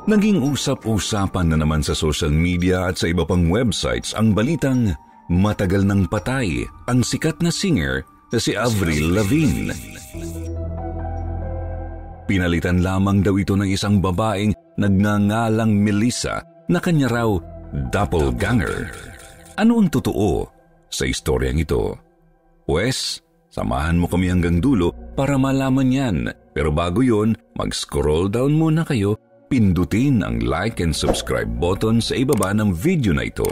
Naging usap-usapan na naman sa social media at sa iba pang websites ang balitang matagal nang patay ang sikat na singer na si Avril Lavigne. Pinalitan lamang daw ito ng isang babaeng nagngangalang Melissa na kanya raw doppelganger. Ano ang totoo sa istoryang ito? Pues, samahan mo kami hanggang dulo para malaman yan. Pero bago yun, mag-scroll down muna kayo, pindutin ang like and subscribe button sa ibaba ng video na ito.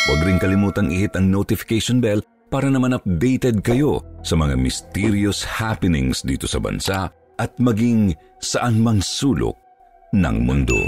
Huwag rin kalimutang i-hit ang notification bell para naman updated kayo sa mga mysterious happenings dito sa bansa at maging saan mang sulok ng mundo.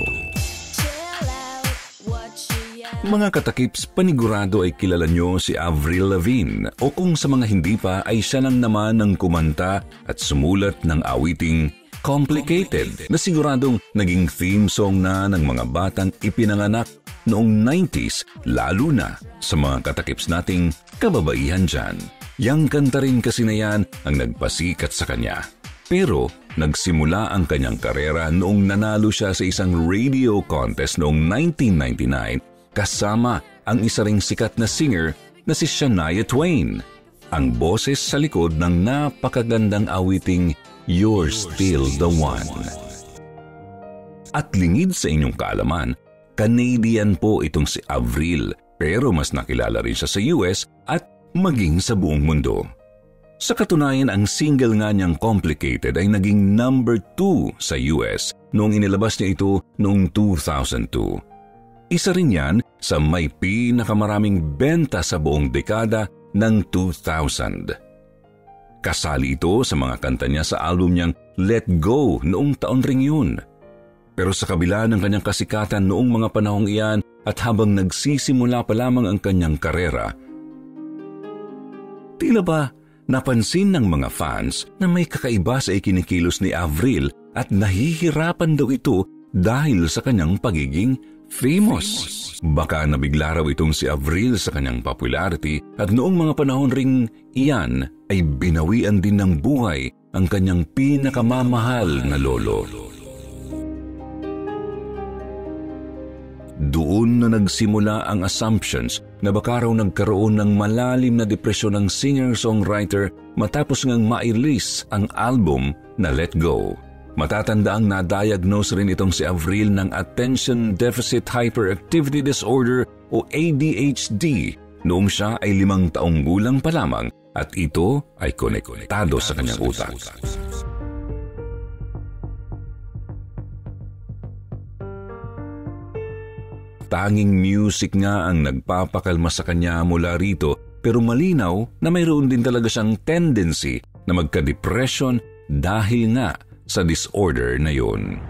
Mga katakips, panigurado ay kilala nyo si Avril Lavigne o kung sa mga hindi pa ay siya lang naman ang kumanta at sumulat ng awiting Complicated na siguradong naging theme song na ng mga batang ipinanganak noong 90s, lalo na sa mga katakips nating kababaihan dyan. Yang kanta rin kasi na yan ang nagpasikat sa kanya. Pero nagsimula ang kanyang karera noong nanalo siya sa isang radio contest noong 1999 kasama ang isa ring sikat na singer na si Shania Twain, ang boses sa likod ng napakagandang awiting You're Still the One. At lingid sa inyong kaalaman, Canadian po itong si Avril, pero mas nakilala rin siya sa US at maging sa buong mundo. Sa katunayan, ang single nga niyang Complicated ay naging number 2 sa US noong inilabas niya ito noong 2002. Isa rin yan sa may pinakamaraming benta sa buong dekada ng 2000. Kasali ito sa mga kanta niya sa album niyang Let Go noong taon ring yun. Pero sa kabila ng kanyang kasikatan noong mga panahong iyan at habang nagsisimula pa lamang ang kanyang karera, tila ba napansin ng mga fans na may kakaiba sa ikinikilos ni Avril at nahihirapan daw ito dahil sa kanyang pagiging famous. Baka nabigla raw itong si Avril sa kanyang popularity at noong mga panahon ring iyan ay binawian din ng buhay ang kanyang pinakamamahal na lolo. Doon na nagsimula ang assumptions na baka raw nagkaroon ng malalim na depresyon ng singer-songwriter matapos ngang ma-release ang album na Let Go. Matatandaang na-diagnose rin itong si Avril ng Attention Deficit Hyperactivity Disorder o ADHD noong siya ay 5 taong gulang pa lamang at ito ay konektado sa kanyang utak. Tanging music nga ang nagpapakalma sa kanya mula rito pero malinaw na mayroon din talaga siyang tendency na magka-depression dahil nga sa disorder na yun.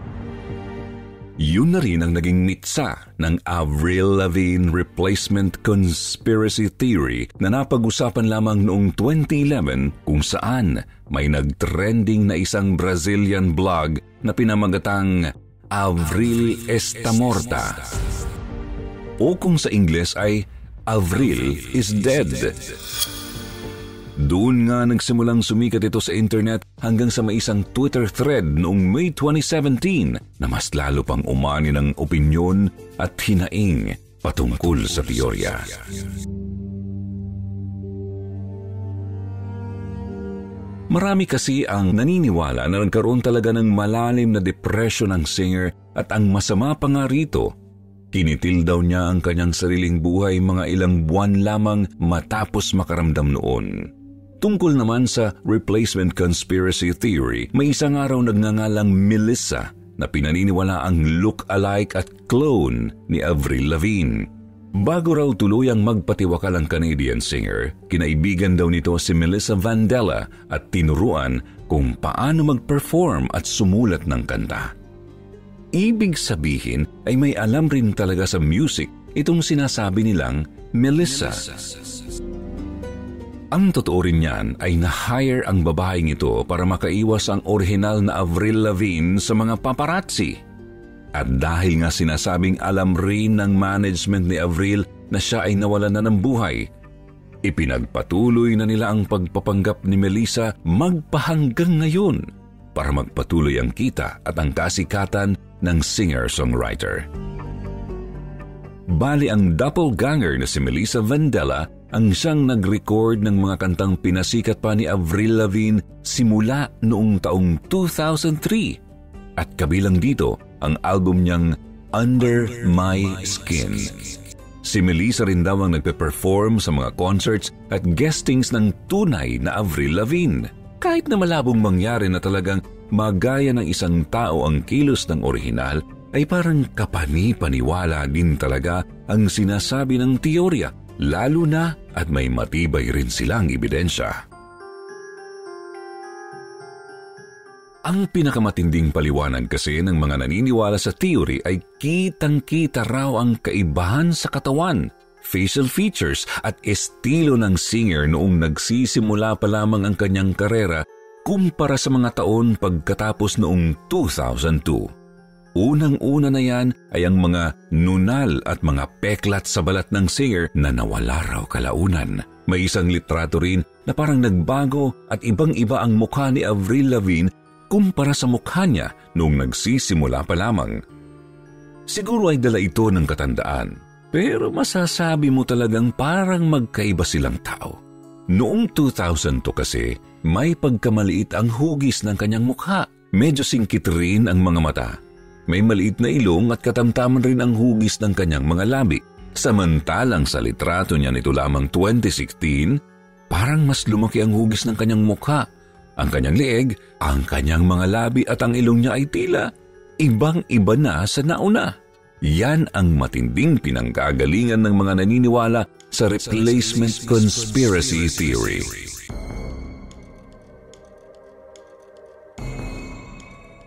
Yun na rin ang naging mitsa ng Avril Lavigne replacement conspiracy theory na napag-usapan lamang noong 2011 kung saan may nag-trending na isang Brazilian blog na pinamagatang Avril Está Morta o kung sa Ingles ay Avril is Dead. Doon nga nagsimulang sumikat ito sa internet hanggang sa may isang Twitter thread noong May 2017 na mas lalo pang umani ng opinyon at hinaing patungkol sa teorya. Marami kasi ang naniniwala na nagkaroon talaga ng malalim na depression ng singer at ang masama pa nga rito, kinitil daw niya ang kanyang sariling buhay mga ilang buwan lamang matapos makaramdam noon. Tungkol naman sa replacement conspiracy theory, may isang araw nagngangalang Melissa na pinaniniwala ang look-alike at clone ni Avril Lavigne. Bago raw tuluyang magpatiwakal ang Canadian singer, kinaibigan daw nito si Melissa Vandella at tinuruan kung paano mag-perform at sumulat ng kanta. Ibig sabihin ay may alam rin talaga sa music itong sinasabi nilang Melissa. Ang totoo rin yan ay na-hire ang babaeng ito para makaiwas ang orihinal na Avril Lavigne sa mga paparazzi. At dahil nga sinasabing alam rin ng management ni Avril na siya ay nawalan na ng buhay, ipinagpatuloy na nila ang pagpapanggap ni Melissa magpahanggang ngayon para magpatuloy ang kita at ang kasikatan ng singer-songwriter. Bali ang doppelganger na si Melissa Vandella ang siyang nag-record ng mga kantang pinasikat pa ni Avril Lavigne simula noong taong 2003 at kabilang dito ang album niyang Under My Skin. Si Melissa rin daw ang nagpe-perform sa mga concerts at guestings ng tunay na Avril Lavigne. Kahit na malabong mangyari na talagang magaya ng isang tao ang kilos ng orihinal, ay parang kapani-paniwala din talaga ang sinasabi ng teorya, lalo na at may matibay rin silang ebidensya. Ang pinakamatinding paliwanag kasi ng mga naniniwala sa theory ay kitang-kita raw ang kaibahan sa katawan, facial features at estilo ng singer noong nagsisimula pa lamang ang kanyang karera kumpara sa mga taon pagkatapos noong 2002. Unang-una na yan ay ang mga nunal at mga peklat sa balat ng singer na nawala raw kalaunan. May isang litrato rin na parang nagbago at ibang-iba ang mukha ni Avril Lavigne kumpara sa mukha niya noong nagsisimula pa lamang. Siguro ay dala ito ng katandaan, pero masasabi mo talagang parang magkaiba silang tao. Noong 2002 kasi, may pagkamaliit ang hugis ng kanyang mukha. Medyo singkit rin ang mga mata. May maliit na ilong at katamtaman rin ang hugis ng kanyang mga labi. Samantalang sa litrato niya nito lamang 2016, parang mas lumaki ang hugis ng kanyang mukha. Ang kanyang leeg, ang kanyang mga labi at ang ilong niya ay tila ibang-iba na sa nauna. Yan ang matinding pinanggagalingan ng mga naniniwala sa replacement conspiracy theory.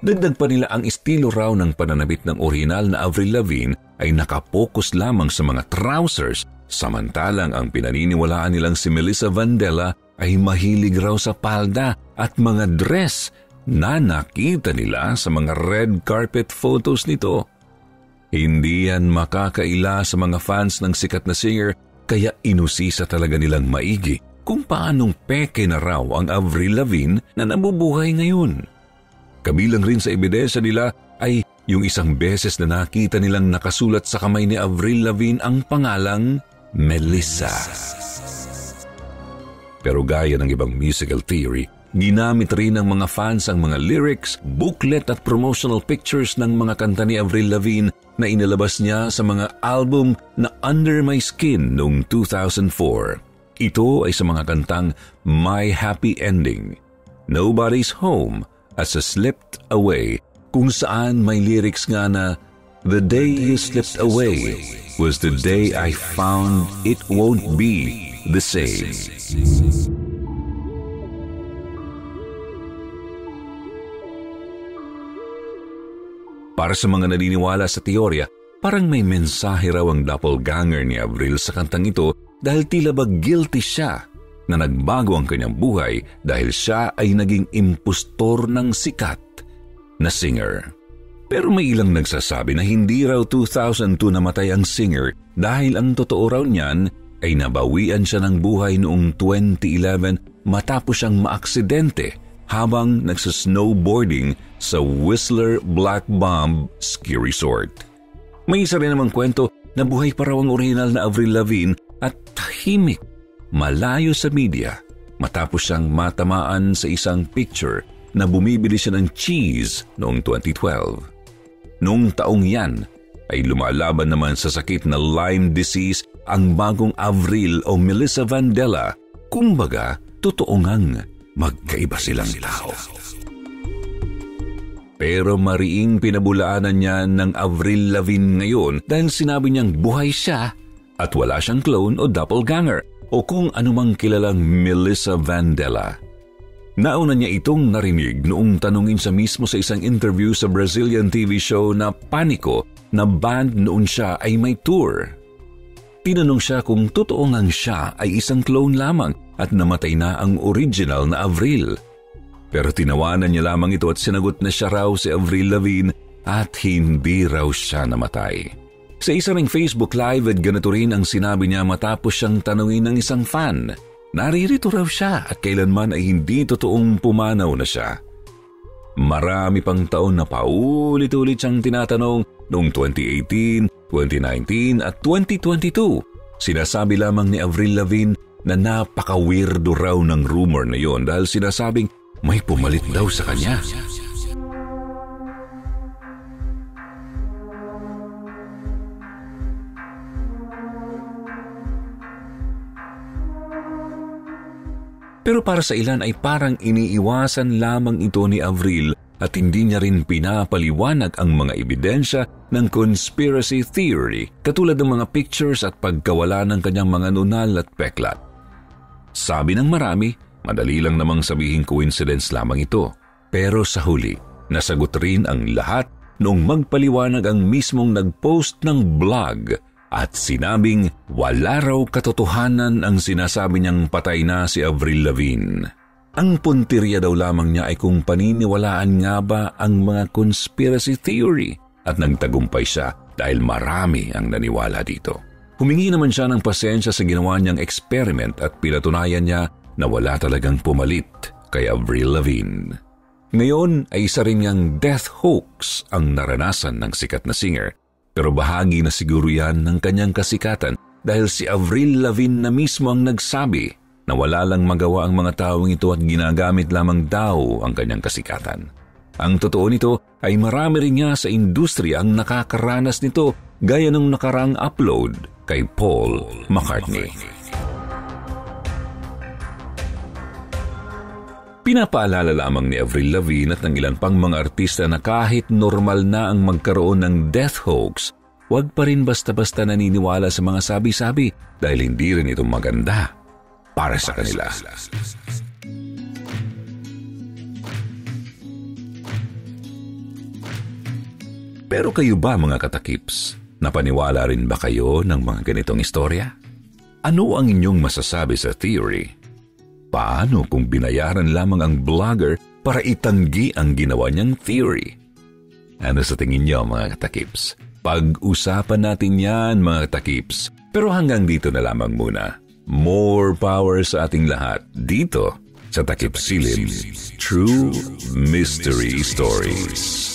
Dagdag pa nila ang estilo raw ng pananabit ng orihinal na Avril Lavigne ay nakapokus lamang sa mga trousers, samantalang ang pinaniniwalaan nilang si Melissa Vandella ay mahilig raw sa palda at mga dress na nakita nila sa mga red carpet photos nito. Hindi yan makakaila sa mga fans ng sikat na singer, kaya inusisa talaga nilang maigi kung paanong peke na raw ang Avril Lavigne na nabubuhay ngayon. Kabilang rin sa ebidensya nila ay yung isang beses na nakita nilang nakasulat sa kamay ni Avril Lavigne ang pangalang Melissa. Pero gaya ng ibang musical theory, ginamit rin ng mga fans ang mga lyrics, booklet at promotional pictures ng mga kanta ni Avril Lavigne na inilabas niya sa mga album na Under My Skin noong 2004. Ito ay sa mga kantang My Happy Ending, Nobody's Home, As I Slipped Away, kung saan may lyrics nga na The day you slipped away was the day I found it won't be the same. Para sa mga naniniwala sa teorya, parang may mensahe raw ang doppelganger ni Avril sa kantang ito dahil tila ba guilty siya na nagbago ang kanyang buhay dahil siya ay naging impostor ng sikat na singer. Pero may ilang nagsasabi na hindi raw 2002 namatay ang singer dahil ang totoo raw niyan ay nabawian siya ng buhay noong 2011 matapos siyang maaksidente habang nagsasnowboarding sa Whistler Black Bomb Ski Resort. May isa rin namang kwento na buhay pa raw ang orihinal na Avril Lavigne at tahimik, malayo sa media matapos siyang matamaan sa isang picture na bumibili siya ng cheese noong 2012. Noong taong yan ay lumalaban naman sa sakit na Lyme disease ang bagong Avril o Melissa Vandella. Kumbaga, totoo ngang magkaiba silang tao. Pero mariing pinabulaanan niya ng Avril Lavigne ngayon dahil sinabi niyang buhay siya at wala siyang clone o doppelganger o kung anumang kilalang Melissa Vandella. Nauna niya itong narinig noong tanungin siya mismo sa isang interview sa Brazilian TV show na Panico na band noon siya ay may tour. Tinanong siya kung totoo ngang siya ay isang clone lamang at namatay na ang original na Avril. Pero tinawanan niya lamang ito at sinagot na siya raw si Avril Lavigne at hindi raw siya namatay. Sa isa ring Facebook Live at ganito rin ang sinabi niya matapos siyang tanungin ng isang fan. Naririto raw siya at kailanman ay hindi totoong pumanaw na siya. Marami pang taon na paulit-ulit siyang tinatanong noong 2018, 2019 at 2022. Sinasabi lamang ni Avril Lavigne na napaka-weirdo raw ng rumor na yon dahil sinasabing may pumalit daw sa kanya. Pero para sa ilan ay parang iniiwasan lamang ito ni Avril at hindi niya rin pinapaliwanag ang mga ebidensya ng conspiracy theory katulad ng mga pictures at pagkawala ng kanyang mga nunal at peklat. Sabi ng marami, madali lang namang sabihin coincidence lamang ito. Pero sa huli, nasagot rin ang lahat noong magpaliwanag ang mismong nag-post ng blog at sinabing wala raw katotohanan ang sinasabi niyang patay na si Avril Lavigne. Ang puntirya daw lamang niya ay kung paniniwalaan nga ba ang mga conspiracy theory at nagtagumpay siya dahil marami ang naniwala dito. Humingi naman siya ng pasensya sa ginawa niyang experiment at pinatunayan niya na wala talagang pumalit kay Avril Lavigne. Ngayon ay isa rin niyang death hoax ang naranasan ng sikat na singer. Pero bahagi na siguro yan ng kanyang kasikatan dahil si Avril Lavigne na mismo ang nagsabi na wala lang magawa ang mga taong ito at ginagamit lamang daw ang kanyang kasikatan. Ang totoo nito ay marami rin nga sa industriya ang nakakaranas nito gaya ng nakarang upload kay Paul McCartney. Pinapaalala lamang ni Avril Lavigne at ng ilan pang mga artista na kahit normal na ang magkaroon ng death hoax, huwag pa rin basta-basta naniniwala sa mga sabi-sabi dahil hindi rin ito maganda para sa kanila. Pero kayo ba mga katakips, napaniwala rin ba kayo ng mga ganitong istorya? Ano ang inyong masasabi sa theory? Paano kung binayaran lamang ang blogger para itanggi ang ginawa niyang theory? Ano sa tingin niyo mga katakips? Pag-usapan natin yan mga katakips. Pero hanggang dito na lamang muna. More power sa ating lahat dito sa Takip Silim True Mystery Stories.